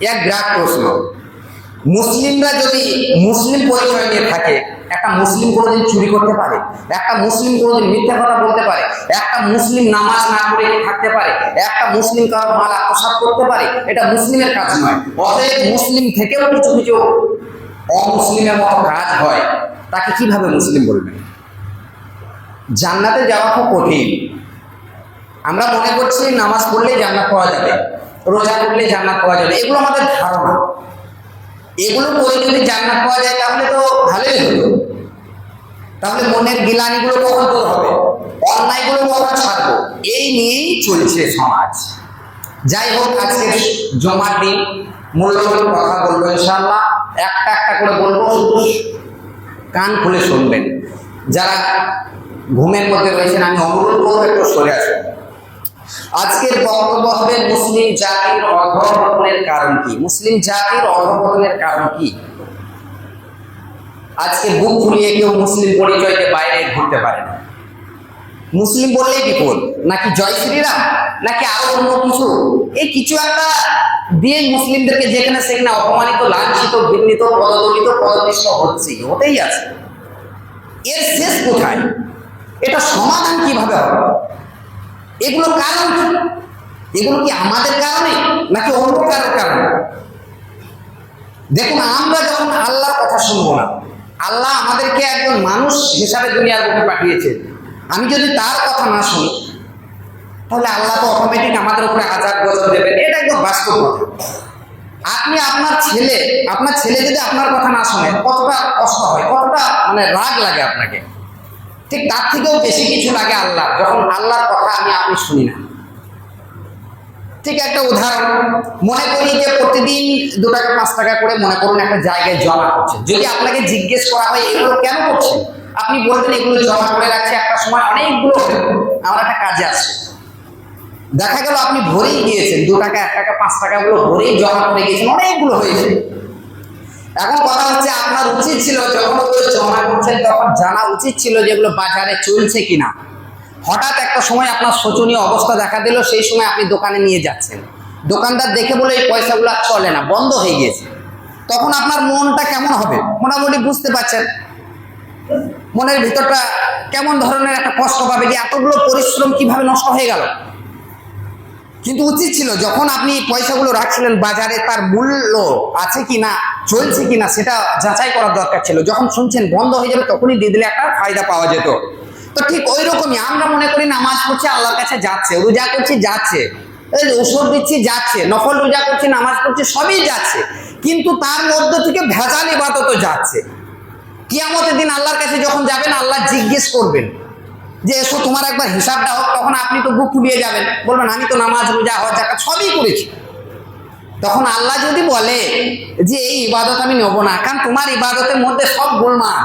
এক বিরাট প্রশ্ন। মুসলিমরা যদি মুসলিম পরিচয় নিয়ে থাকে, একটা মুসলিম কোনোদিন চুরি করতে পারে? একটা মুসলিম কোনোদিন মিথ্যা কথা বলতে পারে? একটা মুসলিম নামাজ না পড়ে থাকতে পারে? একটা মুসলিম কারোর মাল আত্মসাৎ করতে পারে? এটা মুসলিমের কাজ নয়। অতএব মুসলিম থেকেও কিছু কিছু অমুসলিমের মতো কাজ হয়, তাকে কিভাবে মুসলিম বলবেন? জান্নাতে যাওয়া খুব কঠিন। আমরা মনে করছি নামাজ পড়লে জান্নাত পাওয়া যাবে, রোজা করলে জান্নাত পাওয়া যাবে, এগুলো আমাদের ধারণা। এগুলো করে যদি জান্নাত পাওয়া যায় তাহলে তো ভালোই হতো। তাহলে মনের গিলানিগুলো কখন দূর হবে, অন্যায়গুলো কখন ছাড়বো, এই নিয়েই চলছে সমাজ। যাই হোক, আজকে জমার দিন, মূল্যবান কথা বলবো ইনশাআল্লাহ। একটা একটা করে বলবো, শুধু কান খুলে শুনবেন। যারা ঘুমের মধ্যে রয়েছেন আমি অনুরোধ করবো একটু সরে আসুন। আজকের বক্তব্য হবে মুসলিম জাতির অধঃপতনের কারণ কি। মুসলিম জাতির অধঃপতনের কারণ কি? আজকে বুক ফুলিয়ে কেউ মুসলিম পরিচয়কে বাইরে ঘুরতে পারে না। মুসলিম বললেই বিপদ, নাকি জয় শ্রীরাম, নাকি আরো অন্য কিছু, এই কিছু একটা দিয়ে মুসলিমদেরকে যেখানে সেখানে অপমানিত, লাঞ্ছিত, ঘৃণিত, পদদলিত, পদপিষ্ট হতেই আছে। এর শেষ কোথায়? এটা সমাধান কিভাবে হবে? এগুলো কারণ কি? এগুলো কি আমাদের কারণে নাকি অন্য কারোর কারণে? দেখুন, আমরা যখন আল্লাহর কথা শুনবো না, আল্লাহ আমাদেরকে একজন মানুষ হিসাবে দুনিয়ার বুকে পাঠিয়েছে, আমি যদি তার কথা না শুনি তাহলে আল্লাহ তো অটোমেটিক আমাদের উপরে আযাব গজব দেবেন। এটা একদম বাস্তব কথা। আপনি আপনার ছেলে যদি আপনার কথা না শোনে, কতটা কষ্ট হয়, কতটা রাগ লাগে আপনাকে। ঠিক তার থেকেও বেশি কিছু লাগে আল্লাহ, যখন আল্লাহর কথা আপনি শুনি না। ঠিক একটা উদাহরণ মনে করি যে প্রতিদিন 2 টাকা 5 টাকা করে মনে করুন একটা জায়গায় জমা করছেন। যদি আপনাকে জিজ্ঞেস করা হয় এগুলো কেন করছেন, আপনি বলবেন এগুলো জমা করে রাখছি, একটা সময় অনেকগুলো আমার একটা কাজে আসছে। দেখা গেল আপনি ভরেই গিয়েছেন, 2 টাকা 1 টাকা 5 টাকাগুলো ভরেই জমা করে গিয়েছেন, অনেকগুলো হয়েছে। এখন কথা হচ্ছে, আপনার উচিত ছিল যখন ওগুলো জমা করছেন তখন জানা উচিত ছিল যেগুলো বাজারে চলছে কিনা। হঠাৎ একটা সময় আপনার শোচনীয় অবস্থা দেখা দিল, সেই সময় আপনি দোকানে নিয়ে যাচ্ছেন, দোকানদার দেখে বলে এই পয়সাগুলো আর চলে না, বন্ধ হয়ে গিয়েছে। তখন আপনার মনটা কেমন হবে মোটামুটি বুঝতে পারছেন। মনের ভিতরটা কেমন ধরনের একটা কষ্ট পাবে যে এতগুলো পরিশ্রম কিভাবে নষ্ট হয়ে গেল। কিন্তু উচিত ছিল যখন আপনি পয়সাগুলো রাখছিলেন বাজারে তার মূল্য আছে কিনা, চলছে কিনা সেটা যাচাই করার দরকার ছিল। যখন শুনছেন বন্ধ হয়ে যাবে তখনই দিয়ে দিলে একটা ফায়দা পাওয়া যেত। তো ঠিক ওই রকমই আমরা মনে করি নামাজ পড়ছি আল্লাহর কাছে যাচ্ছে, রোজা করছি যাচ্ছে, ওষুধ দিচ্ছি যাচ্ছে, নফল রোজা করছি, নামাজ পড়ছি, সবই যাচ্ছে, কিন্তু তার মধ্য থেকে ভেজাল ইবাদতও যাচ্ছে। কিয়ামতের দিন আল্লাহর কাছে যখন যাবেন, আল্লাহ জিজ্ঞেস করবেন যে এসো তোমার একবার হিসাবটা হোক। তখন আপনি তো বুক ফুলিয়ে যাবেন, বলবেন আমি তো নামাজ রোজা হজ যাকাত সবই করেছি। তখন আল্লাহ যদি বলে যে এই ইবাদত আমি নেব না, কারণ তোমার ইবাদতের মধ্যে সব গোলমাল,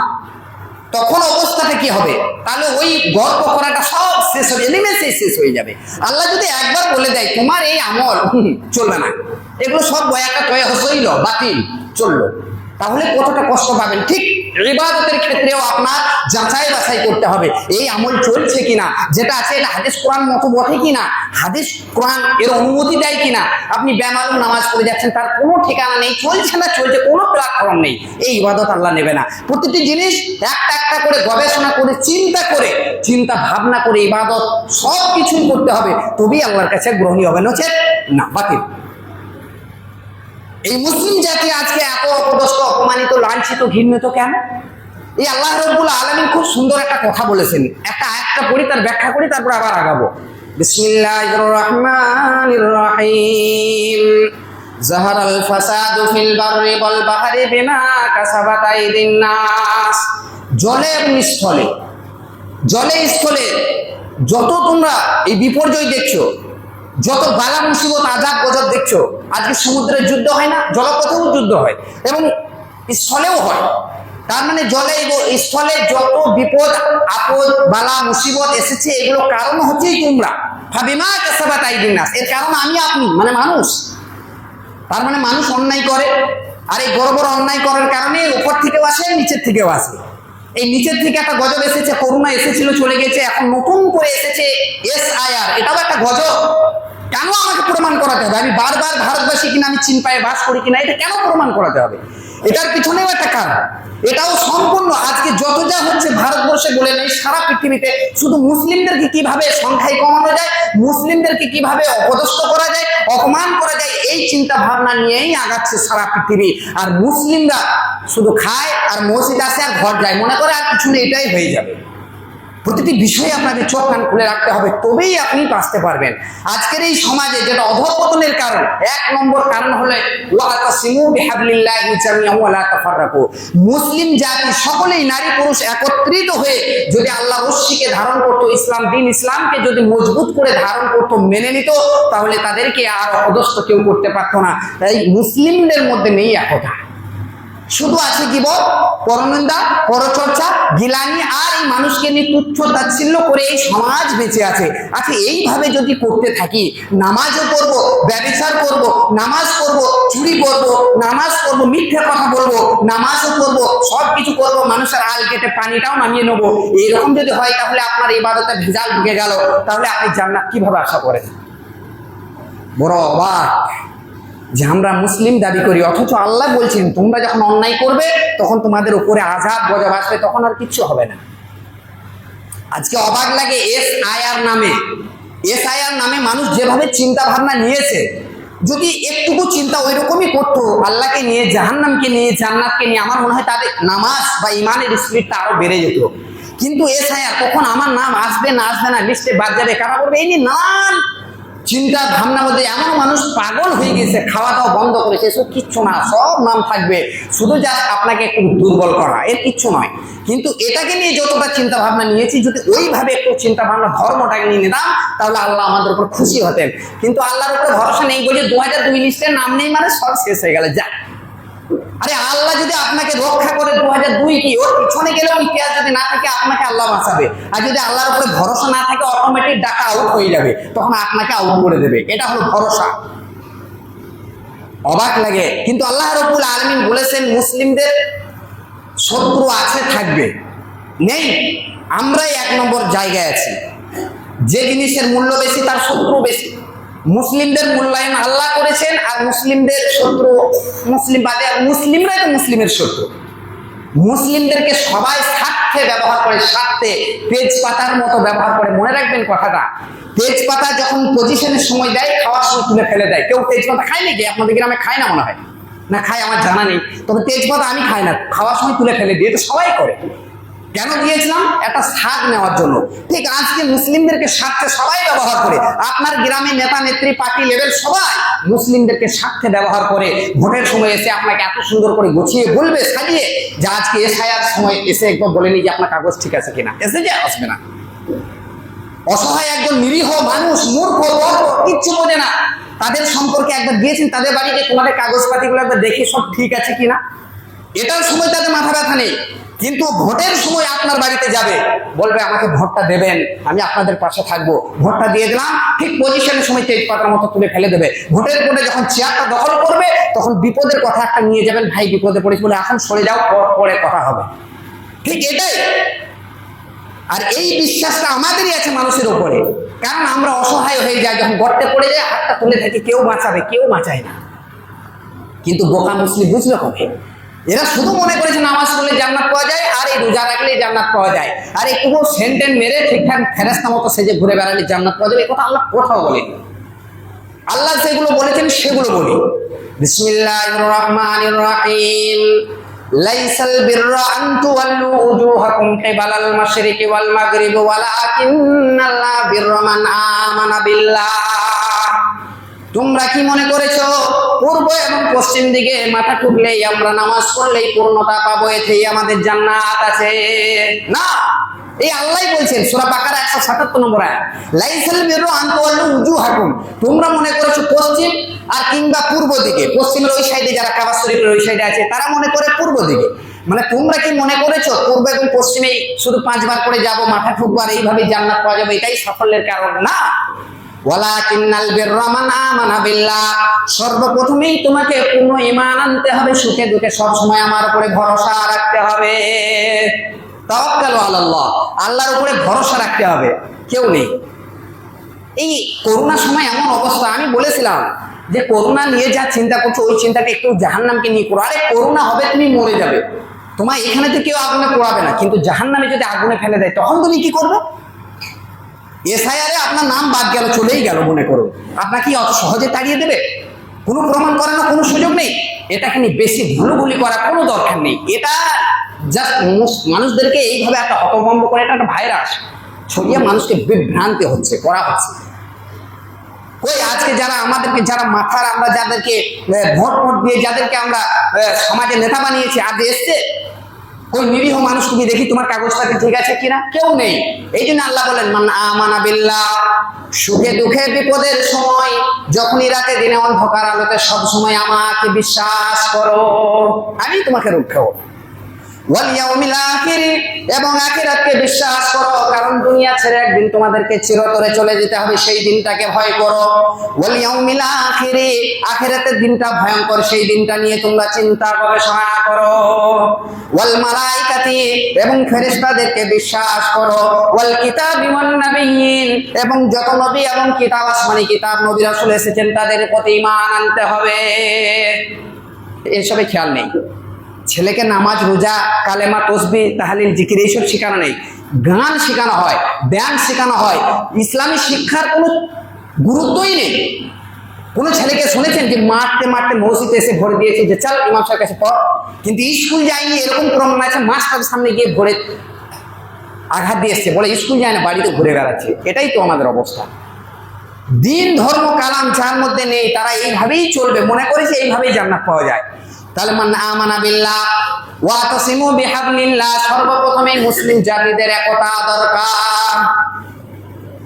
তখন অবস্থাটা কি হবে? তাহলে ওই গল্প করাটা সব শেষ হয়ে নিমেষেই শেষ হয়ে যাবে। আল্লাহ যদি একবার বলে দেয় তোমার এই আমল চলবে না, এগুলো সব বয়াটা তয় হইল, বাতিল, চললো, তাহলে কতটা কষ্ট পাবেন। ঠিক ইবাদতের ক্ষেত্রেও আপনার যাচাই বাছাই করতে হবে, এই আমল চলছে কিনা, যেটা আছে এটা হাদিস কোরআন মতো বটে কিনা, হাদিস কোরআন এর অনুমতি দেয় কিনা। আপনি বেমালুম নামাজ পড়ে যাচ্ছেন, তার কোনো ঠিকানা নেই, চলছে না চলছে, কোনো প্ল্যাটফর্ম নেই, এই ইবাদত আল্লাহ নেবে না। প্রতিটি জিনিস একটা একটা করে গবেষণা করে চিন্তা ভাবনা করে ইবাদত সব কিছুই করতে হবে, তবেই আল্লাহর কাছে গ্রহণীয় হবে, নচেত না, বাতিল। এই মুসলিম জাতি আজকে এত অপদস্থ, অপমানিত, লাঞ্ছিত, ঘৃণিত কেন? এই আল্লাহ রাব্বুল আলামিন খুব সুন্দর একটা কথা বলেছেন, একটা আয়াতটা পড়ি, তার ব্যাখ্যা করি, তারপর আবার আগাবো। বিসমিল্লাহির রাহমানির রাহিম। যাহারাল ফাসাদু ফিল বাররি ওয়াল বাহরি বিমা কাসাবাত আইদিন নাস। জলে এবং স্থলে, জলে স্থলে যত তোমরা এই বিপর্যয় দেখছো, যত বালা মুসিবত আযাব গজব দেখছো, আজকে সমুদ্রের যুদ্ধ হয় না, জলপথেও যুদ্ধ হয় এবং স্থলেও হয়। তার মানে জলে এবং স্থলে যত বিপদ আপদ বালা মুসিবত এসেছে, এগুলো কারণ হচ্ছে তোমরা। ফাবিমা কাসাবাত আইদিন নাস, এর কারণ আমি আপনি, মানে মানুষ। তার মানে মানুষ অন্যায় করে, আর এই বড় বড় অন্যায় করার কারণে উপর থেকেও আসে, নিচের থেকেও আসে। এই নিচের থেকে একটা গজব এসেছে, করোনা এসেছিল চলে গেছে, এখন নতুন করে এসেছে SIR, এটাও একটা গজব। কেন আমাকে প্রমাণ করাতে হবে? আমি বারবার ভারতবাসী কিনা, আমি চীন পায়ে বাস করি কিনা, এটা কেন প্রমাণ করাতে হবে? এটার পিছনেও একটা কারণ। এটাও সম্পূর্ণ আজকে যত যা হচ্ছে ভারতবর্ষে বলে নেই, সারা পৃথিবীতে শুধু মুসলিমদেরকে কিভাবে সংখ্যায় কমানো যায়, মুসলিমদেরকে কিভাবে অপদস্থ করা যায়, অপমান করা যায়, এই চিন্তা ভাবনা নিয়েই আগাচ্ছে সারা পৃথিবী। আর মুসলিমরা শুধু খায় আর মসজিদ আসে আর ঘর যায়, মনে করে আর কিছু নেই, এটাই হয়ে যাবে। প্রতিটি বিষয়ে আপনাকে চোখ কান খুলে রাখতে হবে, তবেই আপনি বাঁচতে পারবেন। আজকের এই সমাজে যেটা অধঃপতনের কারণ, এক নম্বর কারণ হলে ওয়াতাসিমু বিহাবলিল্লাহি জামিআন ওয়া লা তাফাররাকু। মুসলিম জাতি সকলেই নারী পুরুষ একত্রিত হয়ে যদি আল্লাহ রশ্মিকে ধারণ করত, ইসলাম দিন ইসলামকে যদি মজবুত করে ধারণ করত, মেনে নিত, তাহলে তাদেরকে আর অপদস্থ কেউ করতে পারত না। তাই মুসলিমদের মধ্যে নেই একতা, শুধু আছে কি বল, পরনিন্দা, পরচর্চা, গিলানি, আর এই মানুষকে নিয়ে তুচ্ছ তাচ্ছিল্য করে এই সমাজ বেঁচে আছে। আচ্ছা, এইভাবে যদি করতে থাকি, নামাজও করব, ব্যভিচার করব, নামাজ করব, চুরি করব, নামাজ করব, মিথ্যে কথা বলবো, নামাজও করব, সব কিছু করবো, মানুষের আল কেটে পানিটাও নামিয়ে নেবো, এইরকম যদি হয়, তাহলে আপনার ইবাদতে ভেজাল ঢুকে গেল, তাহলে আপনি জান্নাত কিভাবে আশা করেন? বড় অবাক যে আমরা মুসলিম দাবি করি, অথচ আল্লাহ বলছেন তোমরা যখন অন্যায় করবে তখন তোমাদের উপরে আযাব গজব আসবে, তখন আর কিচ্ছু হবে না। আজকে অবাক লাগে SIR নামে মানুষ যেভাবে চিন্তা ভাবনা নিয়েছে, যদি একটুকু চিন্তা ওই রকমই করতো, আল্লাহকে নিয়ে, জাহান্নামকে নিয়ে, জান্নাতকে নিয়ে, আমার মনে হয় তাদের নামাজ বা ইমানের স্পিরিটটা আরো বেড়ে যেত। কিন্তু SIR, কখন আমার নাম আসবে না আসবে না, লিস্টে বাদ যাবে, কারা করবে, এই নিয়ে নানান চিন্তা ভাবনার মধ্যে এমন মানুষ পাগল হয়ে গেছে, খাওয়া দাওয়া বন্ধ করেছে, এসব কিচ্ছু না, সব নাম থাকবে, শুধু যা আপনাকে একটু দুর্বল করা, এর কিচ্ছু নয়। কিন্তু এটাকে নিয়ে যতটা চিন্তা ভাবনা নিয়েছি, যদি ওইভাবে একটু চিন্তা ভাবনা ধর্মটাকে নিয়ে নিতাম, তাহলে আল্লাহ আমাদের উপর খুশি হতেন। কিন্তু আল্লাহর উপরে ভরসা নেই বলে 2002 লিস্টের নাম নেই মানে সব শেষ হয়ে গেল। যা, আরে আল্লাহ যদি আপনাকে রক্ষা করে 2002 কি, ওর পিছনে গেলেও ইতিহাস যদি না থাকে, আপনাকে আল্লাহ বাঁচাবে। আর যদি আল্লাহর উপরে ভরসা না থাকে, অটোমেটিক ডাকা আউট হয়ে যাবে, তখন আপনাকে আউট করে দেবে। এটা হলো ভরসা। অবাক লাগে, কিন্তু আল্লাহ রাব্বুল আলামিন বলেছেন মুসলিমদের শত্রু আছে, থাকবে, নেই, আমরাই 1 নম্বর জায়গায় আছি। যে জিনিসের মূল্য বেশি তার শত্রু বেশি। মুসলিমদের মূল্যায়ন আল্লাহ করেছেন, আর মুসলিমদের শত্রু মুসলিম বাদে, আর মুসলিমরাই তো মুসলিমের শত্রু। মুসলিমদেরকে সবাই স্বার্থে ব্যবহার করে, স্বার্থে, তেজপাতার মতো ব্যবহার করে। মনে রাখবেন কথাটা, তেজপাতা যখন পজিশনের সময় দেয়, খাওয়ার সময় তুলে ফেলে দেয়। কেউ তেজপাতা খায় নাকি? আপনাদের গ্রামে খায় না মনে হয়, না খায় আমার জানা নেই, তবে তেজপাতা আমি খাই না, খাওয়ার সময় তুলে ফেলে দিয়ে, তো সবাই করে। কেন দিয়েছিলাম? একটা স্বাদ নেওয়ার জন্য। ঠিক আজকে মুসলিমদেরকে স্বার্থে সবাই ব্যবহার করে। আপনার গ্রামে নেতা নেত্রী, পার্টি লেভেল সবাই মুসলিমদেরকে স্বার্থে ব্যবহার করে। ভোটের সময় এসে আপনাকে এত সুন্দর করে গুছিয়ে বলবে, সাজিয়ে, যে আজকে SIR সময় এসে একবার বলেনি যে আপনার কাগজ ঠিক আছে কিনা, এসে যে আসবে না। অসহায় একজন নিরীহ মানুষ, মূর্খ, কিচ্ছু বোঝে না, তাদের সম্পর্কে একবার গিয়েছেন তাদের বাড়িতে, তোমাদের কাগজপাতিগুলো একবার দেখি সব ঠিক আছে কিনা, এটার সময় তাদের মাথা ব্যথা নেই। কিন্তু ভোটের সময় আপনার বাড়িতে যাবে, বলবে আমাকে ভোটটা দেবেন, আমি আপনাদের পাশে থাকবো। ভোটটা দিয়ে দিলাম, ঠিক পজিশনের সময় তেজপাতার মতো তুলে ফেলে দেবে। ভোটের পরে যখন চেয়ারটা দখল করবে, তখন বিপদের কথা একটা নিয়ে যাবেন, ভাই বিপদে পড়েছি বলে এখন সরে যাও, পরে কথা হবে। ঠিক এটাই। আর এই বিশ্বাসটা আমাদেরই আছে মানুষের উপরে, কারণ আমরা অসহায় হয়ে যাই, যখন গর্তে পড়ে যায় হাতটা তুলে থাকি, কেউ বাঁচাবে, কেউ বাঁচায় না। কিন্তু বোকা মুসলিম বুঝলো কবে? এরা শুধু মনে করেছে নামাজ পড়লে জান্নাত পাওয়া যায়, আর এই রোজা রাখলে জান্নাত পাওয়া যায়, আর একটু সেন্টেন মেরে ঠিকঠাক ফেরেশতা মতো সেজে ঘুরে বেড়ালে জান্নাত পাওয়া যাবে। এই কথা আল্লাহ কোথাও বলেনি। আল্লাহ যেগুলো বলেছেন সেগুলো বলি। বিসমিল্লাহির রহমানির রহিম। লাইসাল বিররা আন তুওয়াল্লু উজুহাকুম কিবালাল মাশরিকি ওয়াল মাগরিবি ওয়ালাকিন্নাল বিররা মান আমানা বিল্লাহ। তোমরা কি মনে করেছো পূর্ব এবং পশ্চিম দিকে মাথা ঠুকলেই, আমরা নামাজ পড়লেই পূর্ণতা পাবো, এতেই আমাদের জান্নাত আছে? না, এই আল্লাহই বলছেন, সূরা বাকারা 177 নম্বর আয়াত, লাইসাল বিররা আন তুওয়াল্লু উজুহাকুম। তোমরা মনে করেছো পশ্চিম আর কিংবা পূর্ব দিকে, পশ্চিমের ওই সাইডে যারা কাবা শরীফের ওই সাইডে আছে তারা মনে করে পূর্ব দিকে। মানে তোমরা কি মনে করেছো পূর্ব এবং পশ্চিমে শুধু 5 বার করে যাবো, মাথা ঠুকবো, আর এইভাবে জান্নাত পাওয়া যাবে, এটাই সাফল্যের কারণ? না। ওয়ালাকিন্নাল বিররা মান আমানা বিল্লাহ। সর্বপ্রথমেই তোমাকে পূর্ণ ঈমান আনতে হবে, সুখে দুঃখে সব সময় আমার উপরে ভরসা রাখতে হবে। তাওয়াক্কালু আলাল্লাহ, আল্লাহর উপরে ভরসা রাখতে হবে। কেউ নেই, এই করোনার সময় এমন অবস্থা, আমি বলেছিলাম যে করোনা নিয়ে যা চিন্তা করছো ওই চিন্তাটা একটু জাহান্নামকে নিয়ে করো। আরে করোনা হবে, তুমি মরে যাবে, তোমার এখানে তো কেউ আগুনে পোড়াবে না, কিন্তু জাহান্নামে যদি আগুনে ফেলে দেয় তখন তুমি কি করবে? এসআইআরে আপনার নাম বাদ গেল, চলেই গেল মনে করো, আপনার কি অত সহজে তাড়িয়ে দেবে? কোনো প্রমাণ করানোর কোনো সুযোগ নেই। এটাকে নিয়ে বেশি ভুলভুলি করার কোনো দরকার নেই। এটা জাস্ট মানুষদেরকে এইভাবে একটা হতভম্ব করে, এটা একটা ভাইরাস ছড়িয়ে মানুষকে বিভ্রান্তি হচ্ছে, করা হচ্ছে। কই আজকে যারা আমাদেরকে, যারা মাথার, আমরা যাদেরকে ভোট দিয়ে যাদেরকে আমরা সমাজে নেতা বানিয়েছি, আজ এসছে? ওই নিরীহ মানুষ তুমি দেখি তোমার কাগজটাকে ঠিক আছে কিনা, কেউ নেই। এই জন্য আল্লাহ বলেন মান আমানা বিল্লাহ, সুখে দুঃখে বিপদের সময়, যখনই রাতে দিনে অন্ধকার আলোতে সব সময় আমাকে বিশ্বাস করো, আমি তোমাকে রক্ষা করব। ওয়াল ইয়াউমিল আখির, এবং আখিরাতকে বিশ্বাস করো, কারণ দুনিয়া ছেড়ে একদিন তোমাদেরকে চিরতরে চলে যেতে হবে, সেই দিনটাকে ভয় করো। ওয়াল ইয়াউমিল আখির, আখিরাতের দিনটা ভয়ঙ্কর, সেই দিনটা নিয়ে তোমরা চিন্তা গবেষণা করো। ওয়াল মালাইকাতি, এবং ফেরেশতাদেরকে বিশ্বাস করো। ওয়াল কিতাবি ওয়ান নাবিয়্যিন, এবং যত নবী এবং কিতাব, আসমানি কিতাব, নবী রাসূল এসেছেন তাদের প্রতি ঈমান আনতে হবে। এসবে খেয়াল নেই। ছেলেকে নামাজ, রোজা, কালেমা, তসবিহ, তাহলিল, জিকির এইসব শেখানো নেই, গান শেখানো হয়, ব্যায়াম শেখানো হয়। ইসলামী শিক্ষার কোনো গুরুত্বই নেই। কোনো ছেলেকে শুনেছেন যে মারতে মারতে মসজিদে এসে ভরে দিয়েছে যে চল ইমাম সাহেবের কাছে পড়, কিন্তু স্কুল যায়নি এরকম প্রমাণ আছে, মাস্টারের সামনে গিয়ে ভরে আঘাত দিয়ে এসছে, বলে স্কুল যায় না, বাড়িতে ঘুরে বেড়াচ্ছে। এটাই তো আমাদের অবস্থা। দিন, ধর্ম, কালাম যার মধ্যে নেই তারা এইভাবেই চলবে, মনে করেছে এইভাবেই জান্নাত পাওয়া যায়। তাহলে মান আমানা বিল্লাহ ওয়া তাসিমু বিহাবলিল্লাহ, সর্বপ্রথমে মুসলিম জাতিদের একতা দরকার।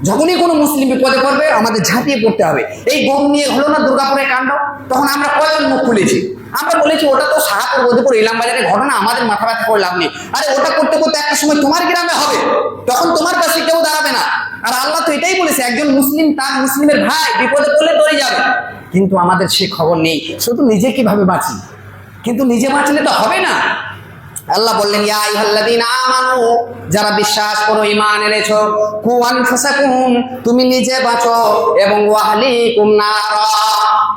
যখনই কোনো মুসলিম বিপদে পড়বে আমাদের ঝাঁপিয়ে পড়তে হবে। এই গম নিয়ে হলো না দুর্গাপুরের কাণ্ড, তখন আমরা কয়জন মুখ খুলেছি, আমরা বলেছি ওটা তো শাহপুর, গদিপুর, ইলাম বাজারের ঘটনা, আমাদের মাথা ব্যথা করে লাভ নেই। আরে ওটা করতে করতে একটা সময় তোমার গ্রামে হবে, তখন তোমার পাশে কেউ দাঁড়াবে না। আর আল্লাহ তো এটাই বলেছে, একজন মুসলিম তার মুসলিমের ভাই বিপদে পড়লে দৌড়ে যাবে, কিন্তু আমাদের সে খবর নেই। শুধু নিজে কিভাবে বাঁচি, কিন্তু নিজে বাঁচলে তো হবে না। আল্লাহ বললেন ইয়া আইয়ুহাল্লাযীনা আমানু, যারা বিশ্বাস করো, ঈমান এনেছো, কু আনফুসাকুম, তুমি নিজে বাঁচো, এবং ওয়া আহলিকুম নারা,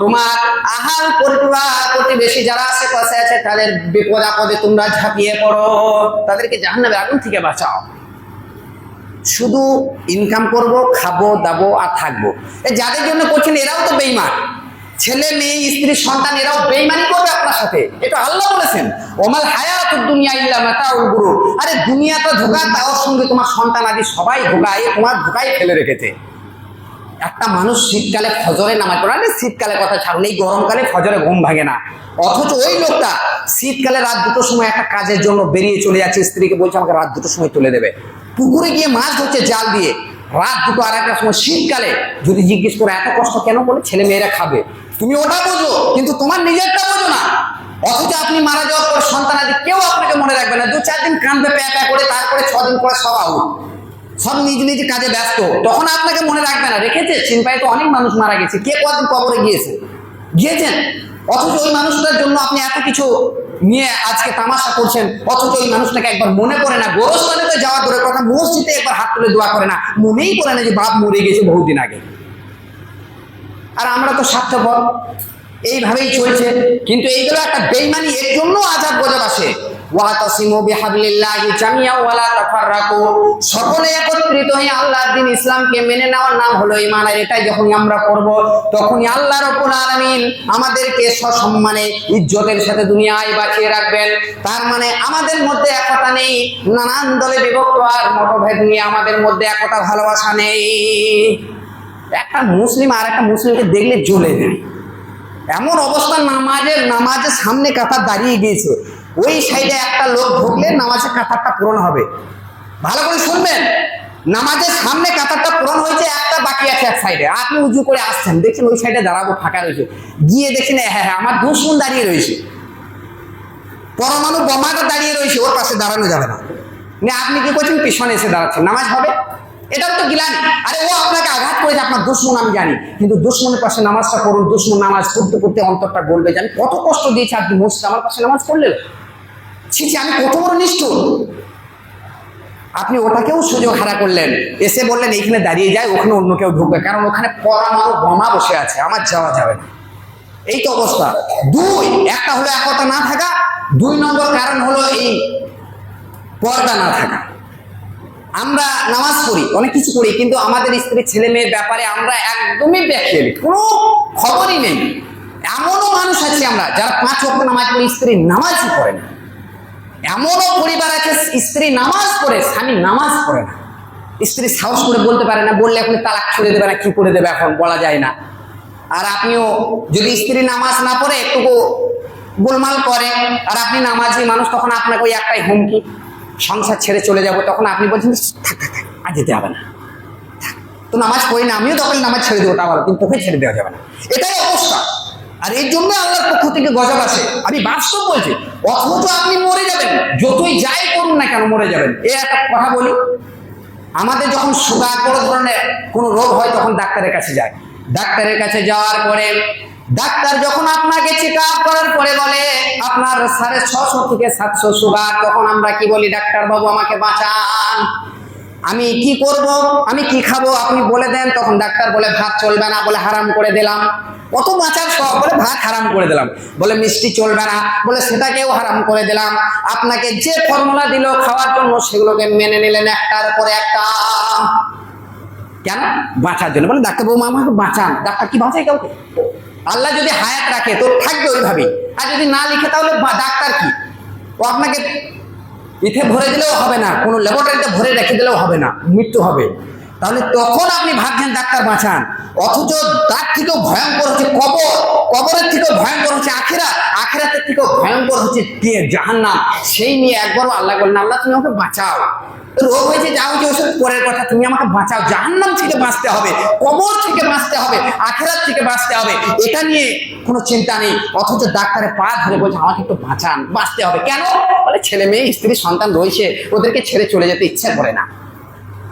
তোমার আহাল পরিবার প্রতিবেশী যারা আশেপাশে আছে তাদের বিপদ আপদে তোমরা ঝাঁপিয়ে পড়ো, তাদেরকে জাহান্নামের আগুন থেকে বাঁচাও। শুধু ইনকাম করব, খাবো দাবো আর থাকবো, যাদের জন্য করছেন এরাও তো বেঈমান। ছেলে মেয়ে স্ত্রী সন্তান এরাও বেঈমানি করবে আপনার সাথে, এটা আল্লাহ বলেছেন ওমাল হায়াতুদ দুনিয়া ইল্লা মাতাউল গুরুর। আরে দুনিয়াটা ধোঁকা, তার সঙ্গে তোমার সন্তান আদি সবাই ধোঁকা, তোমার ধোঁকায় ফেলে রেখেছে। একটা মানুষ শীতকালে ফজরে নামাজ পড়ে, আরে শীতকালে কথা ছাড়ুন, এই গরমকালে ফজরে ঘুম ভাঙে না, অথচ ওই লোকটা শীতকালে রাত দুটোর সময় একটা কাজের জন্য বেরিয়ে চলে যাচ্ছে, স্ত্রীকে বলছে আমাকে রাত দুটোর সময় তুলে দেবে, পুকুরে গিয়ে মাছ ধরছে জাল দিয়ে, রাত দুটো আর একটা সময় শীতকালে যদি জিজ্ঞেস করে এত কষ্ট কেন, বলে ছেলে মেয়েরা খাবে। তুমি ওটা বোঝো কিন্তু তোমার নিজেরটা বোঝো না, অথচ আপনি মারা যাওয়ার পর সন্তান আদি কেউ আপনাকে মনে রাখবে না, 2-4 দিন কাঁদবে প্যা প্যা করে, তারপরে 6 দিন পরে সব আউট, সব নিজ নিজ কাজে ব্যস্ত, তখন আপনাকে মনে রাখবে না। রেখেছে চিন্তায় তো অনেক মানুষ মারা গেছে, কে কদিন কবরে গিয়েছেন, অথচ ওই মানুষটার জন্য আপনি এত কিছু নিয়ে আজকে তামাশা করছেন, অথচ ওই মানুষটাকে একবার মনে করে না। গোরস্থানে তো যাওয়ার দূরের কথা, মসজিদে একবার হাত তুলে দোয়া করে না, মনেই করে না যে বাপ মরে গেছে বহুদিন আগে। আর আমরা তো স্বার্থপর, এইভাবেই চলছে। কিন্তু এইগুলো একটা বেঈমানি, এর জন্য আযাব গজব আসে। ওয়াতাসিমু বিহাবলিল্লাহি জামিআ ওয়া লা তাফাররাকু, সকলে একত্রিত হয়ে আল্লাহর দ্বীন ইসলামকে মেনে নেওয়ার নাম হলো ঈমান। আর এটাই যখন আমরা করব, তখনই আল্লাহ রাব্বুল আলামিন আমাদেরকে সসম্মানে ইজ্জতের সাথে দুনিয়ায় বাঁচিয়ে রাখবেন। তার মানে আমাদের মধ্যে একতা নেই, নানান দলে বিভক্ত আর মতভেদ নিয়ে আমাদের মধ্যে একতা ভালোবাসা নেই। একটা মুসলিম আর একটা মুসলিমকে দেখলে জ্বলে যায়, এমন অবস্থা। নামাজের সামনে কাতার দাঁড়িয়ে গিয়েছে, ওই সাইডে একটা লোক ঢুকলে নামাজের কাতারটা পূরণ হবে। ভালো করে শুনবেন, নামাজের সামনে কাতারটা পূরণ হয়েছে, একটা বাকি আছে এক সাইডে। আপনি উজু করে আসছেন, দেখছেন ওই সাইডে দাঁড়াবো, ফাঁকা রয়েছে, গিয়ে দেখছেন হ্যাঁ আমার দুশমন দাঁড়িয়ে রয়েছে, পরমাণু বোমাটা দাঁড়িয়ে রয়েছে, ওর পাশে দাঁড়ানো যাবে না। আপনি কি করছেন, পিছনে এসে দাঁড়াচ্ছেন, নামাজ হবে? এটাও তো গিলানি। আরে ও আপনাকে আঘাত করেছে, আপনার দুশমন আমি জানি, কিন্তু দুশমনের পাশে নামাজটা করুন। দুশমন নামাজ করতে করতে অন্তরটা বলবে যে আমি কত কষ্ট দিয়েছি, আপনি মসজিদ আমার পাশে নামাজ করলেন, ছি আমি কত বড় নিষ্ঠুর। আপনি ওটাকেও সুযোগ হারা করলেন, এসে বললেন এইখানে দাঁড়িয়ে যায়, ওখানে অন্য কেউ ঢুকবে, কারণ ওখানে পরমাণু বোমা বসে আছে, আমার যাওয়া যাবে না। এই তো অবস্থা। দুই, একটা হলো একতা না থাকা, 2 নম্বর কারণ হলো এই পর্দা না থাকা। আমরা নামাজ পড়ি, অনেক কিছু করি, কিন্তু আমাদের স্ত্রী ছেলে মেয়ের ব্যাপারে আমরা একদমই ব্যাখ্যালি, কোনো খবরই নেই। এমনও মানুষ আছে আমরা যারা 5 ওয়াক্ত নামাজ পড়ি, স্ত্রী নামাজই পড়ে না। এমনও পরিবার আছে স্ত্রী নামাজ পড়ে, স্বামী নামাজ পড়ে না। স্ত্রী সাহস করে বলতে পারে না, বললে এখন তালাক ছুড়ে দেবে না কি করে দেবে, এখন বলা যায় না। আর আপনিও যদি স্ত্রী নামাজ না পড়ে একটু গোলমাল করে, আর আপনি নামাজি মানুষ, তখন আপনাকে ওই একটাই হুমকি, সংসার ছেড়ে চলে যাব। তখন আপনি বলছেন থাক থাক থাক, আর যেতে হবে না, তো নামাজ পড়ি না, আমিও তখন নামাজ ছেড়ে দেবো, তা বলো, কিন্তু তোকে ছেড়ে দেওয়া যাবে না। এটাই অবস্থা। আর এই জন্য আল্লাহর পক্ষ থেকে গজব আছে, আমি বাস্তব বলছি। অথচ আপনি মরে যাবেন, যতই যাই করুন না কেন মরে যাবেন। এই একটা কথা বলি, আমাদের যখন সুগার বড় ধরনের কোনো রোগ হয়, তখন ডাক্তারের কাছে যায়। ডাক্তারের কাছে যাওয়ার পরে ডাক্তার যখন আপনাকে চেক আপ করার পরে বলে আপনার 650 থেকে 700 সুগার, তখন আমরা কি বলি, ডাক্তার বাবু আমাকে বাঁচান, আমি কি করব, আমি কি খাবো আপনি বলে দেন। তখন ডাক্তার বলে ভাত চলবে না, বলে হারাম করে দিলাম। কত বাঁচার সব, বলে ভাত হারাম করে দিলাম, বলে মিষ্টি চলবে না, বলে সেটাকেও হারাম করে দিলাম। আপনাকে যে ফর্মুলা দিল খাওয়ার জন্য, সেগুলোকে মেনে নিলেন একটার পরে একটা। কেন? বাঁচার জন্য। বলে ডাক্তার বাবু আমাকে বাঁচান। ডাক্তার কি বাঁচায় কাউকে? আল্লাহ যদি হায়াত রাখে তো থাকবে ওইভাবেই, আর যদি না লিখে তাহলে ডাক্তার কি, ও আপনাকে ইথে ভরে দিলেও হবে না, কোনো ল্যাবরেটরিতে ভরে রেখে দিলেও হবে না, মৃত্যু হবে। তাহলে তখন আপনি ভাবছেন ডাক্তার বাঁচান, অথচ তার থেকেও ভয়ঙ্কর হচ্ছে কবর, কবরের থেকেও ভয়ঙ্কর হচ্ছে আখিরাত, আখিরাতের থেকেও ভয়ঙ্কর হচ্ছে জাহান্নাম। সেই নিয়ে একবারও আল্লাহ বললেন আল্লাহ তুমি আমাকে বাঁচাও, রোগ হয়েছে যা হয়েছে ওসব পরের কথা, তুমি আমাকে বাঁচাও, জাহান্নাম থেকে বাঁচতে হবে, কবর থেকে বাঁচতে হবে, আখিরাত থেকে বাঁচতে হবে, এটা নিয়ে কোনো চিন্তা নেই। অথচ ডাক্তারের পা ধরে বলছে আমাকে একটু বাঁচান, বাঁচতে হবে। কেন? বলে ছেলে মেয়ে স্ত্রী সন্তান রয়েছে, ওদেরকে ছেড়ে চলে যেতে ইচ্ছা করে না।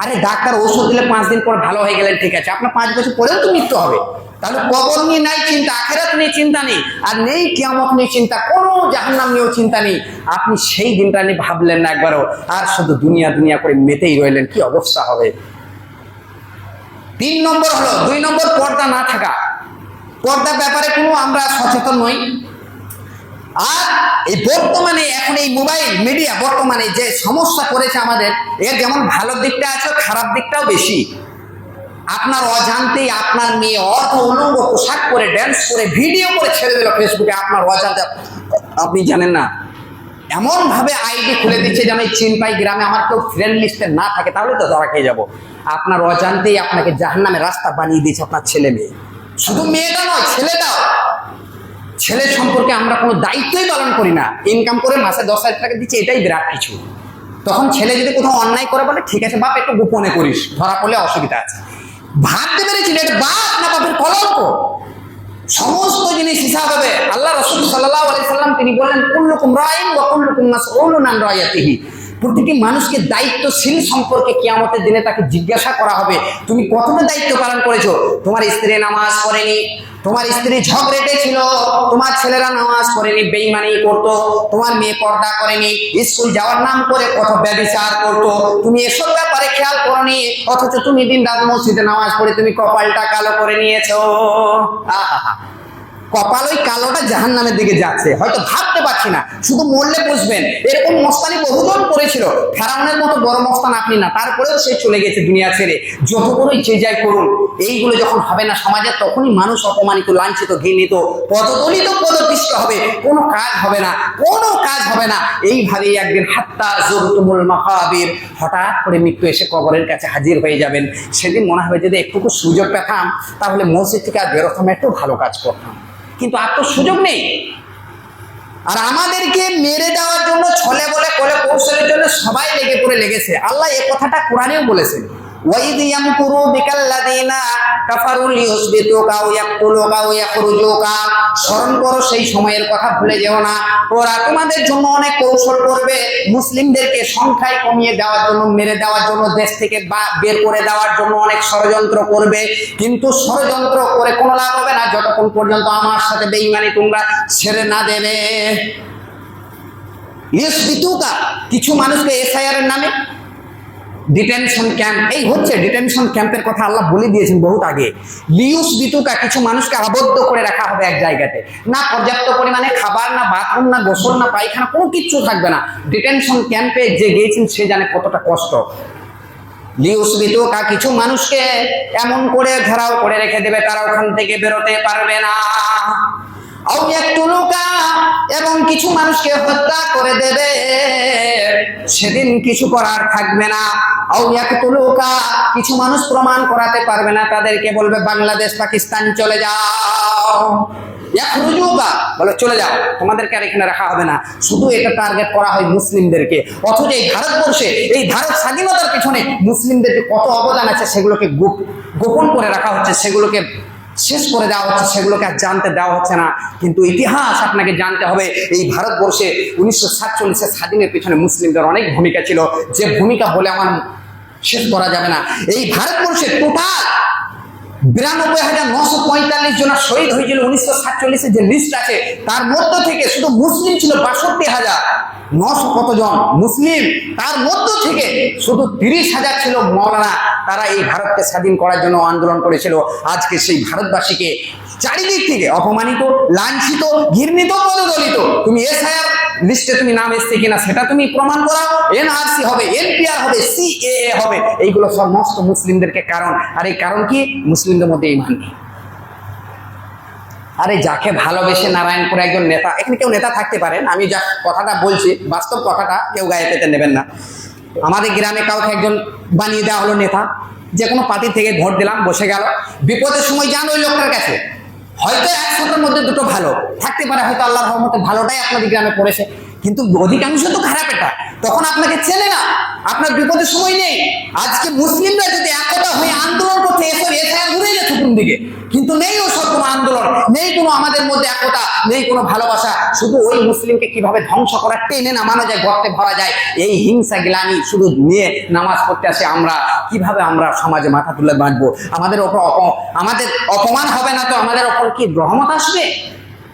আরে ডাক্তার ওষুধ দিলে 5 দিন পর ভালো হয়ে গেলেন, ঠিক আছে, আপনার 5 বছর পরেও তো মৃত্যু হবে। তাহলে কবর নিয়ে নাই চিন্তা, আখিরাত নিয়ে চিন্তা নেই, আর নেই কিয়ামত নিয়ে চিন্তা, কোনো জাহান্নাম নিয়েও চিন্তা নেই। আপনি সেই দিনটা নিয়ে ভাবলেন না একবারও, আর শুধু দুনিয়া দুনিয়া করে মেতেই রইলেন, কি অবস্থা হবে। 3 নম্বর হলো, 2 নম্বর পর্দা না থাকা। পর্দার ব্যাপারে কোনো আমরা সচেতন নই। আর এই বর্তমানে এখন এই মোবাইল মিডিয়া বর্তমানে যে সমস্যা করেছে আমাদের, এর যেমন ভালো দিকটা আছে, খারাপ দিকটাও বেশি। আপনার অজান্তেই আপনার মেয়ে অর্ধ উলঙ্গ পোশাক করে ড্যান্স করে ভিডিও করে ছেড়ে দিল ফেসবুকে, আপনার অজান্তে, আপনি জানেন না। এমন ভাবে আইডি খুলে দিচ্ছে যেন এই চিনপাই গ্রামে আমার কেউ ফ্রেন্ড লিস্টে না থাকে, তাহলে তো ধরা খেয়ে যাবো। আপনার অজান্তেই আপনাকে জাহান্নামের রাস্তা বানিয়ে দিয়েছে আপনার ছেলে মেয়ে। শুধু মেয়েটা নয়, ছেলেটাও। ছেলে সম্পর্কে আমরা কোনো দায়িত্বই পালন করি না, ইনকাম করে মাসে 10,000 টাকা দিচ্ছে, এটাই বিরাট কিছু। তখন ছেলে যদি কোথাও অন্যায় করে বলে ঠিক আছে বাপ একটু গোপনে করিস, ধরা পড়লে অসুবিধা আছে। ভাবতে পেরেছিল এটা বাপ না বাপের কলঙ্ক, সমস্ত জিনিস হিসাব হবে। আল্লাহ রাসূল সাল্লাল্লাহু আলাইহি সাল্লাম তিনি বললেন কুল্লুকুম রাইন ওয়া কুল্লুকুম মাসউলুন আন রাইয়াতিহি। প্রতিটি মানুষকে দায়িত্বশীল সম্পর্কে কিয়ামতের দিনে তাকে জিজ্ঞাসা করা হবে তুমি কতটা দায়িত্ব পালন করেছো। তোমার স্ত্রী নামাজ পড়েনি, তোমার স্ত্রী ঝগড়েটে ছিল, তোমার ছেলেরা নামাজ পড়েনি বেঈমানি করতো, তোমার মেয়ে পর্দা করেনি, স্কুল যাওয়ার নাম করে কত ব্যভিচার করতো, তুমি এসব ব্যাপারে খেয়াল করনি, অথচ তুমি দিন রাত মসজিদে নামাজ পড়ে তুমি কপালটা কালো করে নিয়েছো। আহা, কপাল ওই কালোটা জাহান্নামের দিকে যাচ্ছে, হয়তো ভাবতে পারছি না, শুধু মরলে বুঝবেন। এরকম মস্তানি বহুজন করেছিল, ফেরাউনের মতো বড় মস্তান আপনি না, তারপরেও সে চলে গেছে দুনিয়া ছেড়ে। যত করেই যে যাই করুন, এইগুলো যখন হবে না সমাজে, তখনই মানুষ অপমানিত, লাঞ্ছিত, ঘৃণিত, পদদলিত, পদপিষ্ট হবে, কোনো কাজ হবে না, কোনো কাজ হবে না। এইভাবেই একদিন হাত্তা যুরতুমুল মাকাবির, হঠাৎ করে মৃত্যু এসে কবরের কাছে হাজির হয়ে যাবেন। সেদিন মনে হবে যদি একটুকু সুযোগ পেতাম তাহলে মসজিদ থেকে আর বেরোতাম, একটু ভালো কাজ করতাম, কিন্তু আর তো সুযোগ নেই। আর আমাদেরকে মেরে দেওয়ার জন্য, ছলে বলে কোলে কৌশলের জন্য সবাই লেগে পড়ে লেগেছে। আল্লাহ এই কথাটা কোরআনেও বলেছেন, ওয়াইদ ইয়ামকুরু বিকাল্লাযিনা কাফারু লিইউসবিতুকা ওয়া ইয়াকতুলুকা ওয়া ইয়াখরুজুকা। স্মরণ করো সেই সময়ের কথা, ভুলে যেও না। ওরা তোমাদের জন্য অনেক কৌশল করবে, মুসলিমদেরকে সংখ্যায় কমিয়ে দেওয়ার জন্য, মেরে দেওয়ার জন্য, দেশ থেকে বের করে দেওয়ার জন্য অনেক ষড়যন্ত্র করবে, কিন্তু ষড়যন্ত্র করে কোনো লাভ হবে না যতক্ষণ পর্যন্ত আমার সাথে বেঈমানি তোমরা ছেড়ে না দেবে। লিইউসবিতুকা, কিছু মানুষকে এসআইআর এর নামে ডিটেনশন ক্যাম্প, এই হচ্ছে ডিটেনশন ক্যাম্পের কথা আল্লাহ বলে দিয়েছেন বহুত আগে। লিউস বিতুকা, কিছু মানুষকে আবদ্ধ করে রাখা হবে এক জায়গাতে, না পর্যাপ্ত পরিমাণে খাবার, না বাথরুম, না গোসল, না পায়খানা, কোনো কিচ্ছু থাকবে না। ডিটেনশন ক্যাম্পে যে গিয়েছেন সে জানে কতটা কষ্ট। লিউস বিতুকা, কিছু মানুষকে এমন করে ঘেরাও করে রেখে দেবে তারা ওখান থেকে বেরোতে পারবে না। এবং কিছু মানুষকে হত্যা করে দেবে, সেদিন কিছু করার থাকবে না। কিছু মানুষ প্রমাণ করাতে পারবে না, তাদেরকে বলবে বাংলাদেশ পাকিস্তান চলে যাও, বলে চলে যাও, তোমাদেরকে আর এখানে রাখা হবে না। শুধু এটা টার্গেট করা হয় মুসলিমদেরকে, অথচ এই ভারতবর্ষে এই ভারত স্বাধীনতার পিছনে মুসলিমদের যে কত অবদান আছে সেগুলোকে গোপন করে রাখা হচ্ছে, সেগুলোকে শেষ করে দেওয়া হচ্ছে, সেগুলোকে আর জানতে দেওয়া হচ্ছে না। কিন্তু ইতিহাস আপনাকে জানতে হবে, এই ভারতবর্ষে 1947 স্বাধীনের পিছনে মুসলিমদের অনেক ভূমিকা ছিল, যে ভূমিকা বলে আমার শেষ করা যাবে না। এই ভারতবর্ষে টোটাল 92,945 জন শহীদ হয়েছিল 1947 যে লিস্ট আছে, তার মধ্য থেকে শুধু মুসলিম ছিল 62,900 কতজন মুসলিম, তার মধ্য থেকে শুধু 30,000 ছিল মওলানা। তারা এই ভারতকে স্বাধীন করার জন্য আন্দোলন করেছিল। আজকে সেই ভারতবাসীকে চারিদিক থেকে অপমানিত, লাঞ্ছিত, ঘৃণিত, পদদলিত। তুমি এসআইআর লিস্টে তুমি নাম এসছে কিনা সেটা তুমি প্রমাণ করাও, এনআরসি হবে, এনপিআর হবে, সিএএ হবে, এইগুলো সমস্ত মুসলিমদেরকে কারণ। আর এই কারণ কি? মুসলিমদের মধ্যে ঈমান নেই। আরে যাকে ভালোবেসে নারায়ণপুরে একজন নেতা, এখানে কেউ নেতা থাকতে পারেন, আমি যা কথাটা বলছি বাস্তব কথাটা, কেউ গায়ে পেতে নেবেন না। আমাদের গ্রামে কাউকে একজন বানিয়ে দেওয়া হলো নেতা, যে কোনো পার্টি থেকে ভোট দিলাম, বসে গেল, বিপদের সময় যান ওই লোকটার কাছে। হয়তো 100টার মধ্যে 2টো ভালো থাকতে পারে, হয়তো আল্লাহর রহমতে ভালোটাই আপনাদের গ্রামে পড়েছে, কিন্তু অধিকাংশ তো খারাপ। এটা তখন আপনাকে চেনে না, আপনার বিপদের সময় নেই। আজকে মুসলিমরা যদি একতা হয়ে আন্দোলন করতে ঘুরে গেছে কোন দিকে, কিন্তু নেই ওসব কোনো আন্দোলন, নেই কোনো আমাদের মধ্যে একতা, নেই কোনো ভালোবাসা। শুধু ওই মুসলিমকে কিভাবে ধ্বংস করা, টেনে নামানো যায়, গর্তে ভরা যায়, এই হিংসা গ্লানি শুধু নিয়ে নামাজ পড়তে আসে আমরা। কিভাবে আমরা সমাজে মাথা তুলে বাঁচবো? আমাদের অপমান হবে না তো আমাদের ওপর কি রহমত আসবে?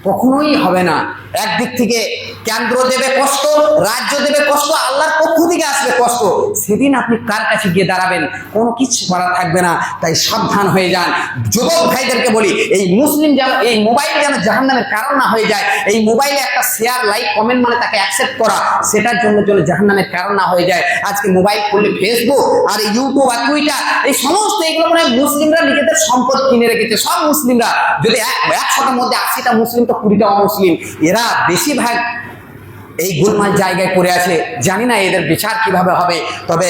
কখনোই হবে না। একদিক থেকে কেন্দ্র দেবে কষ্ট, রাজ্য দেবে কষ্ট, আল্লাহর পক্ষ থেকে আসবে কষ্ট। সেদিন আপনি কার কাছে গিয়ে দাঁড়াবেন? কোনো কিছু করা থাকবে না। তাই সাবধান হয়ে যান। যুবক ভাইদেরকে বলি, এই মুসলিম যেন, এই মোবাইল যেন জাহান্নামের কারণ না হয়ে যায়। এই মোবাইলে একটা শেয়ার, লাইক, কমেন্ট মানে তাকে অ্যাকসেপ্ট করা, সেটার জন্য জাহান্নামের কারণ না হয়ে যায়। আজকে মোবাইল খুললে ফেসবুক আর ইউটিউব আর টুইটার, এই সমস্ত এগুলো মানে মুসলিমরা নিজেদের সম্পদ কিনে রেখেছে। সব মুসলিমরা, যদি 100টার মধ্যে 80টা মুসলিম তো 20টা অমুসলিম। এরা বেশিরভাগ এই গোলমাল জায়গায় পড়ে আছে। জানি না এদের বিচার কিভাবে হবে, তবে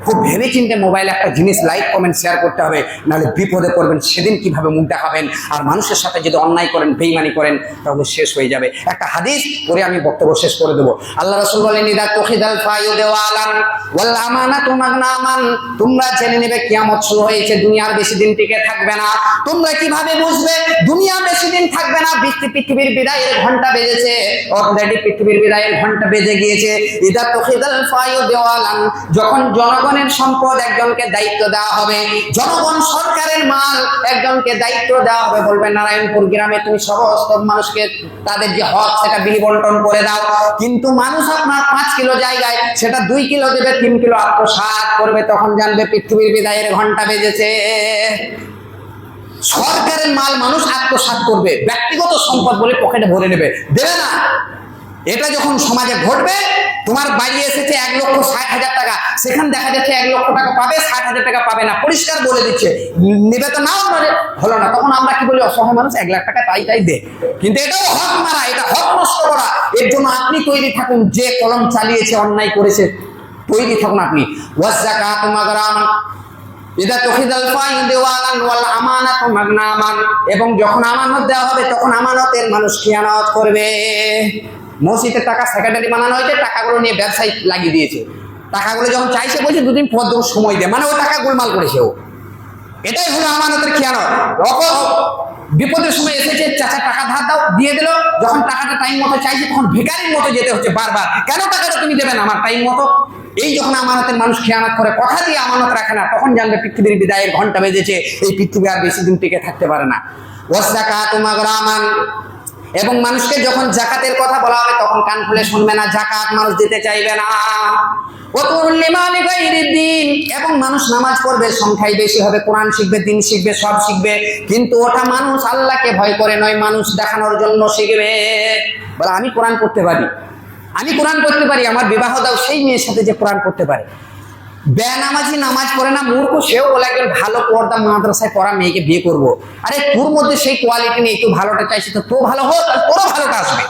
খুব ভেবে চিন্তে মোবাইলে একটা জিনিস লাইক, কমেন্ট, শেয়ার করতে হবে, নাহলে বিপদে পড়বেন। সেদিন কিভাবে মুখ দেখাবেন? আর মানুষের সাথে যদি অন্যায় করেন, বেঈমানি করেন, তাহলে শেষ হয়ে যাবে। একটা হাদিস পরে আমি বক্তব্য শেষ করে দেবো। আল্লাহ রাসূল বলেন, ইদা তুখিদাল ফায়ু দেওয়ালান ওয়াল আমানাতু মাগনামান, তোমরা জেনে নেবে কিয়ামত শুরু হয়েছে, দুনিয়ার বেশি দিন টিকে থাকবে না। তোমরা কিভাবে বুঝবে দুনিয়া বেশি দিন থাকবে না? পৃথিবীর বিদায়ের ঘন্টা বেজেছে, অলরেডি পৃথিবীর বিদায়ের ঘন্টা বেজে গিয়েছে। ইদা তুখিদাল ফায়ু দেওয়ালান, যখন জনগণের সম্পদ একজনকে দায়িত্ব দেওয়া হবে, জনগণ সরকারের মাল একজনকে দায়িত্ব দেওয়া হবে, বলবে নারায়ণপুর গ্রামে তুমি সমস্ত মানুষকে তাদের যে হক সেটা বিলি বন্টন করে দাও, কিন্তু মানুষ আপনার 5 কিলো জায়গায় সেটা 2 কিলো দেবে, 3 কিলো আত্মসাৎ করবে, তখন জানবে পৃথিবীর বিদায়ের ঘন্টা বেজেছে। সরকারের মাল মানুষ আত্মসাৎ করবে, ব্যক্তিগত সম্পদ বলে পকেটে ভরে নেবে, দেবে না। এটা যখন সমাজে ঘটবে, তোমার বাড়ি এসেছে 1,60,000 টাকা, সেখানে দেখা যাচ্ছে 1 লক্ষ টাকা পাবে, 60,000 টাকা পাবে না, পরিষ্কার বলে দিচ্ছে। নেবে তো নাও, হলো না, তখন আমরা কি বলি? অসহায় মানুষ 1 লাখ টাকা তাই দে। কিন্তু এটাও হক মারা, এটা হক নষ্ট করা। এর জন্য আপনি তৈরি থাকুন, যে কলম চালিয়েছে, অন্যায় করেছে, তৈরি থাকুন আপনি। ওয়াজ্জাকাতু মাগরামান, ইদা তুখিদাল ফায়ু দেওয়ালান ওয়াল আমানাতু মাগনামান, এবং যখন আমানত দেওয়া হবে তখন আমানতের মানুষ খিয়ানত করবে। মসজিদের টাকা সেক্রেটারি বানানো হয়েছে, টাকাগুলো নিয়ে ব্যবসায় লাগিয়ে দিয়েছে। টাকাগুলো যখন চাইছে বলছে 2 দিন পর সময় দেয়, মানে ও টাকা গোলমাল করেছে ও। এটাই হলো আমানতের খিয়ানত। বিপদের সময় এসেছে, চাচা টাকা ধার দাও, দিয়ে দিল, যখন টাকাটা টাইম মতো চাইছে তখন ভিখারির মতো যেতে হচ্ছে বারবার। কেন টাকাটা তুমি দেবে না আমার টাইম মতো? এই যখন আমানতের মানুষ খেয়ানত করে, কথা দিয়ে আমানত রাখে না, তখন জানবে পৃথিবীর বিদায়ের ঘন্টা বেজেছে, এই পৃথিবী আর বেশি দিন টিকে থাকতে পারে না। ওয়াজ্জাকাতু মাগরামান, এবং মানুষকে যখন জাকাতের কথা বলা হবে তখন কান খুলে শুনবে না, জাকাত মানুষ দিতে চাইবে না। এবং মানুষ নামাজ পড়বে, সংখ্যায় বেশি হবে, কোরআন শিখবে, দিন শিখবে, সব শিখবে, কিন্তু ওটা মানুষ আল্লাহকে ভয় করে নয়, মানুষ দেখানোর জন্য শিখবে। বলে আমি কোরআন পড়তে পারি, আমি কোরআন পড়তে পারি, আমার বিবাহ দাও সেই মেয়ের সাথে যে কোরআন পড়তে পারে। বেনামাজি নামাজ পড়ে না মূর্খ, সেও বলে একজন ভালো পর্দা মাদ্রাসায় পড়া মেয়েকে বিয়ে করবো। আরে তোর মধ্যে সেই কোয়ালিটি নেই, একটু ভালোটা চাইছি, তো তোর ভালো হোক, তোরও ভালোটা আসবে।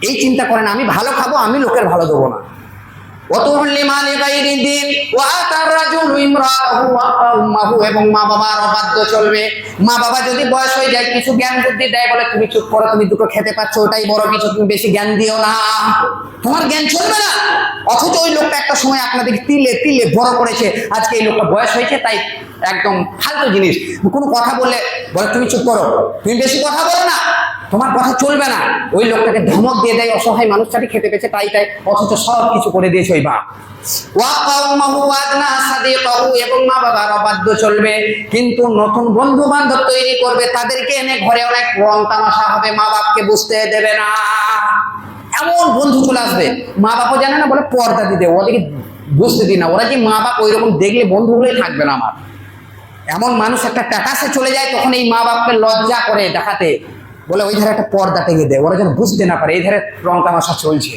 এই চিন্তা করে না, আমি ভালো খাবো, আমি লোকের ভালো দেবো না। এবং মা বাবার অবাধ্য চলবে। মা বাবা যদি বয়স হয়ে যায়, কিছু জ্ঞান বুদ্ধি দেয়, বলে তুমি চুপ করো, তুমি দুটো খেতে পাচ্ছ, ওটাই বড় কিছু, তুমি বেশি জ্ঞান দিও না, তোমার জ্ঞান চলবে না। অথচ ওই লোকটা একটা সময় আপনাদের তিলে তিলে বড় করেছে, আজকে এই লোকটা বয়স হয়েছে তাই একদম ফালতু জিনিস, কোনো কথা বললে বলে তুমি চুপ করো, তুমি বেশি কথা বলো না, তোমার কথা চলবে না। ওই লোকটাকে ধমক দিয়ে দেয়, অসহায় মানুষটাকে খেতে পেয়েছে তাই তাই, অথচ সব কিছু করে দিয়েছে ওই বাপ। এবং মা বাবার অবাধ্য চলবে, কিন্তু নতুন বন্ধু বান্ধব তৈরি করবে, তাদেরকে এনে ঘরে অনেক রং তামাশা হবে, মা বাপকে বুঝতে দেবে না। এমন বন্ধু চলে আসবে, মা বাপও জানে না, বলে পর্দা দিতে, ওদেরকে বুঝতে দিই না, ওরা যে মা বাপ ওই রকম দেখলে বন্ধুগুলোই থাকবে না আমার। এমন মানুষ একটা টাকাসে চলে যায়, তখন এই মা বাপকে লজ্জা করে দেখাতে, বলে ওই ধারে একটা পর্দা টেঙে দেয়, ওরা যেন বুঝতে না পারে এই ধারে রং তামাশা চলছে।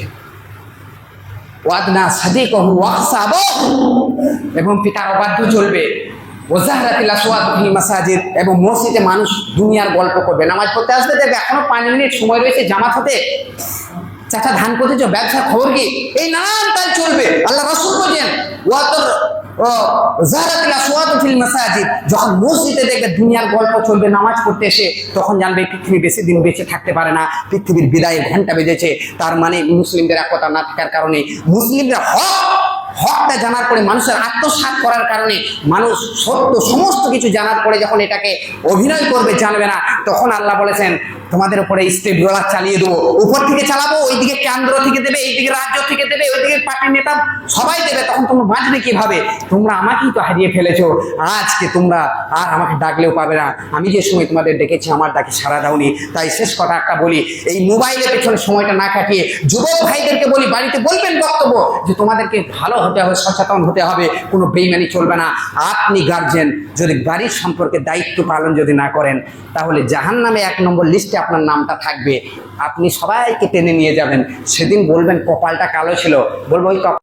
এবং পিতার অবাধ্য চলবে। এবং মসজিদে মানুষ দুনিয়ার গল্প করবে, নামাজ পড়তে আসবে, দেখবে এখনো 5 মিনিট সময় রয়েছে জামাত হতে, চাচা ধান করতেছ, ব্যবসার খবর কি, এই নানান তাই চলবে। আল্লাহ রাসূল বলেন যখন মসজিদে দেখবে দুনিয়ার গল্প চলবে, নামাজ পড়তে এসে, তখন জানবে পৃথিবী বেশি দিন বেঁচে থাকতে পারে না, পৃথিবীর বিদায়ের ঘন্টা বেজেছে। তার মানে মুসলিমদের একতা না থাকার কারণে, মুসলিমরা হকটা জানার পরে, মানুষের আত্মসাৎ করার কারণে, মানুষ সত্য সমস্ত কিছু জানার পরে যখন এটাকে অভিনয় করবে, জানবে না, তখন আল্লাহ বলেছেন তোমাদের উপরে স্টেট রোলার চালিয়ে দেবো, উপর থেকে চালাবো, ওইদিকে কেন্দ্র থেকে দেবে, এইদিকে রাজ্য থেকে দেবে, ওইদিকে পার্টির নেতা সবাই দেবে, তখন তোমরা বাঁচবে কিভাবে? তোমরা আমাকেই তো হারিয়ে ফেলেছো, আজকে তোমরা আর আমাকে ডাকলেও পাবে না। আমি যে সময় তোমাদের ডেকেছি, আমার ডাকে সাড়া দাওনি। তাই শেষ কথা একটা বলি, এই মোবাইলের পেছনে সময়টা না কাটিয়ে যুবক ভাইদেরকে বলি, বাড়িতে বলবেন বক্তব্য যে তোমাদেরকে ভালো হতে হবে, সচেতন হতে হবে, কোনো বেইমানি চলবে না। আপনি গার্জেন যদি বাড়ির সম্পর্কে দায়িত্ব পালন যদি না করেন, তাহলে জাহান্নামে 1 নম্বর লিস্টে আপনার নামটা থাকবে। আপনি সবাইকে টেনে নিয়ে যাবেন, সেদিন বলবেন কপালটা কালো ছিল, বলবো ওই